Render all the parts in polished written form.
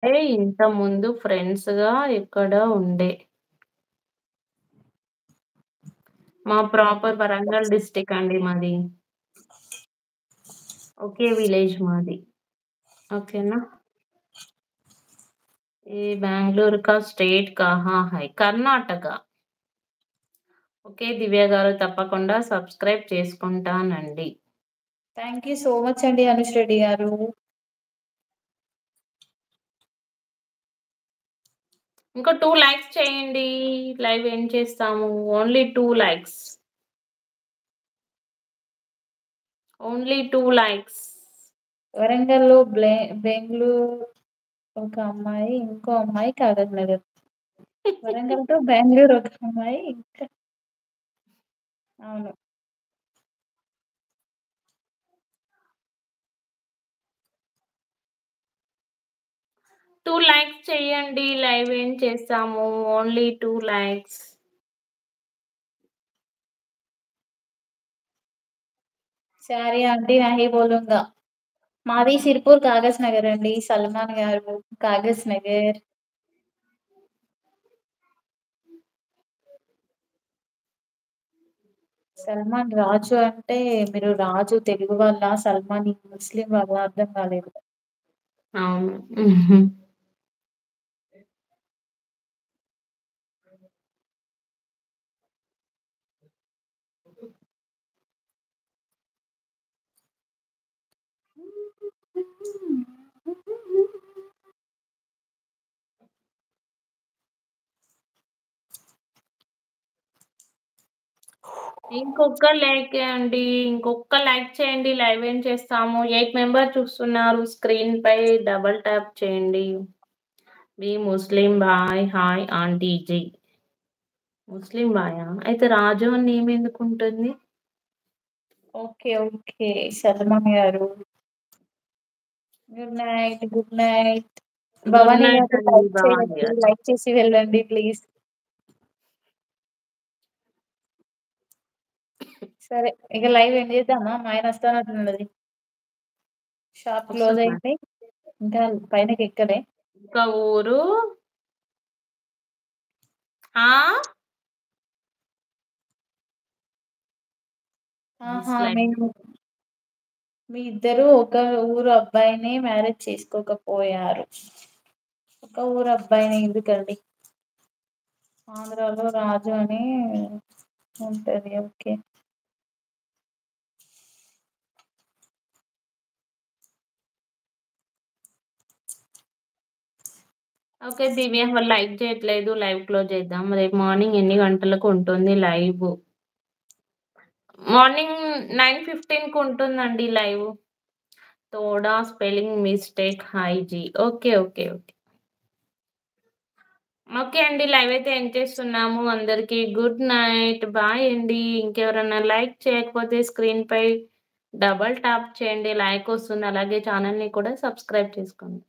ఇంతకుముందు ఫ్రెండ్స్‌గా ఎక్కడో ఉండే. మా ప్రాపర్ వరంగల్ డిస్ట్రిక్ట్ అండి మాది. ఒకే విలేజ్ మాది. ఓకేనా? ఏ బెంగుళూరు కా, స్టేట్ కహా హై? కర్ణాటక. ఓకే. దివ్య గారు తప్పకుండా సబ్స్క్రైబ్ చేసుకుంటానండి. థాంక్ యూ సో మచ్ అండి అనుష్ రెడ్డి గారు. ఇంకో 2 లైక్స్ చేయండి. లైవ్ ఎండ్ చేస్తాము. Only 2 likes. Only 2 likes. వరంగల్‌లో బెంగుళూరు ఒక అమ్మాయి, ఇంకో అమ్మాయి కాగజ్ నగర్. వరంగల్ టు బెంగుళూరు ఒక అమ్మాయి ఇంకా అవును. 2 లైక్స్ చేయండి. లైవ్ ఎండ్ చేస్తాము. Only 2 likes. సారీ ఆంటీ నహీ బోలూంగా. మాది సిర్పూర్ కాగజ్ నగర్ అండి. సల్మాన్ గారు కాగజ్ నగర్. సల్మాన్ రాజు అంటే మీరు రాజు తెలుగు వాళ్ళా? సల్మాన్ ముస్లిం వాళ్ళా? అర్థం కాలేదు. అవును. ఇంకొక్క లైకే అండి. ఇంకొక్క లైక్ చేయండి. లైవ్ ఎండ్ చేస్తాము. 8 మెంబర్స్ చూస్తున్నారు. స్క్రీన్‌పై డబుల్ ట్యాప్ చేయండి. మీ ముస్లిం బాయ్ హాయ్ ఆంటీ జీ. ముస్లిం బాయా? అయితే రాజు అని నేమ్ ఎందుకుంటుంది? ఓకే. ఓకే. సల్మాన్ గారు. Good night. Good night. Good Bhavani night గారు అండి లైక్ భవాని చేయండి. గారు. లైక్ చేసి వెళ్ళండి ప్లీజ్. సరే ఇక లైవ్ ఎండ్ చేద్దామా? మా ఆయన వస్తానట్టున్నది. షాప్ క్లోజ్ వస్తున్నా. అయింది. ఇంకా పైనకెక్కలే. ఇంకా ఊరు ఆ! ఆహా! డిస్‌లైక్. మీ ఇద్దరు ఒక ఊరు అబ్బాయినే మ్యారేజ్ చేసుకోకపోయారు. ఒక ఊరు అబ్బాయిని ఎందుకండి? ఆంధ్రాలో రాజు అని ఉంటది. ఓకే. ఓకే. దివ్య వాళ్ళు లైక్ చేయట్లేదు. లైవ్ క్లోజ్ చేద్దాం. రేపు మార్నింగ్ ఎన్ని గంటలకు ఉంటుంది లైవ్? మార్నింగ్ 9:15కి ఉంటుందండి లైవ్. తోడా స్పెల్లింగ్ మిస్టేక్ హాయ్ జీ. ఓకే. ఓకే. ఓకే. ఓకే అండి. లైవ్ అయితే ఎండ్ చేస్తున్నాము. అందరికి గుడ్ నైట్. బాయ్ అండి. ఇంకెవరన్నా లైక్ చేయకపోతే స్క్రీన్‌పై డబుల్ ట్యాప్ చేయండి. లైక్ వస్తుంది. అలాగే ఛానెల్‌ని కూడా సబ్స్క్రైబ్ చేసుకోండి.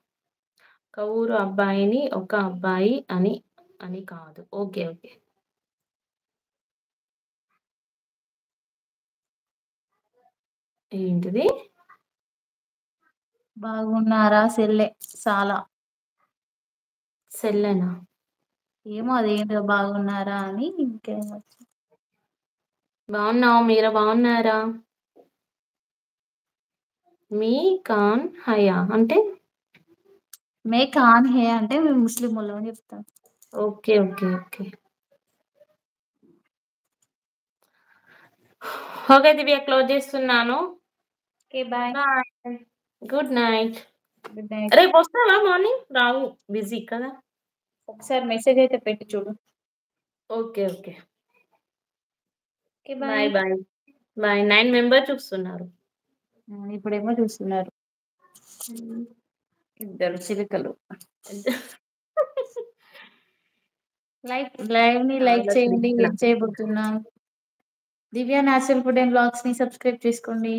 ఒక ఊరు అబ్బాయిని ఒక అబ్బాయి అని కాదు. ఓకే. ఓకే. ఏంటిది? బాగున్నారా సెల్లె సాలా. సెల్లెనా? ఏమో అదేంటో బాగున్నారా అని ఇంకేమో. బాగున్నాం. మీరు బాగున్నారా? మీ ఖాన్ హయా అంటే? మే ఖాన్ హే అంటే మేము ముస్లిమోళ్ళం అని చెప్తాం. Okay. Okay. Okay. Okay Divya close చేస్తున్నాను. Okay. Bye. Bye. Good night. Good night. రేపొస్తావా మార్నింగ్? రావు. బిజీ కదా! ఒకసారి మెసేజ్ అయితే పెట్టి చూడు. Okay. Okay. Okay. Bye. Bye. Bye. Bye. 9 members చూస్తున్నారు. ఇప్పుడేమో చూస్తున్నారు. హ్మ్. ఇద్దరు చిలుకలు. లైవ్‌ని లైక్ చాలా చేయండి. కృష్ణ. ఏం చేయబోతున్నాం. దివ్య నేచురల్ ఫుడ్ అండ్ వ్లాగ్స్‌ని సబ్స్క్రైబ్ చేసుకోండి.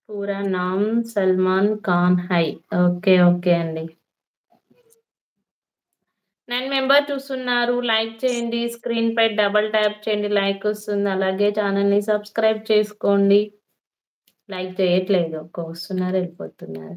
పూరా నామ్ సల్మాన్ ఖాన్ హై. ఓకే. ఓకే అండి. 9 మెంబర్స్ చూస్తున్నారు. లైక్ చేయండి. స్క్రీన్‌పై డబుల్ ట్యాప్ చేయండి. లైక్ వస్తుంది. అలాగే ఛానెల్‌ని సబ్స్క్రైబ్ చేసుకోండి. లైక్ చేయట్లేదు. వస్తున్నారు, ఎళ్ళిపోతున్నారు.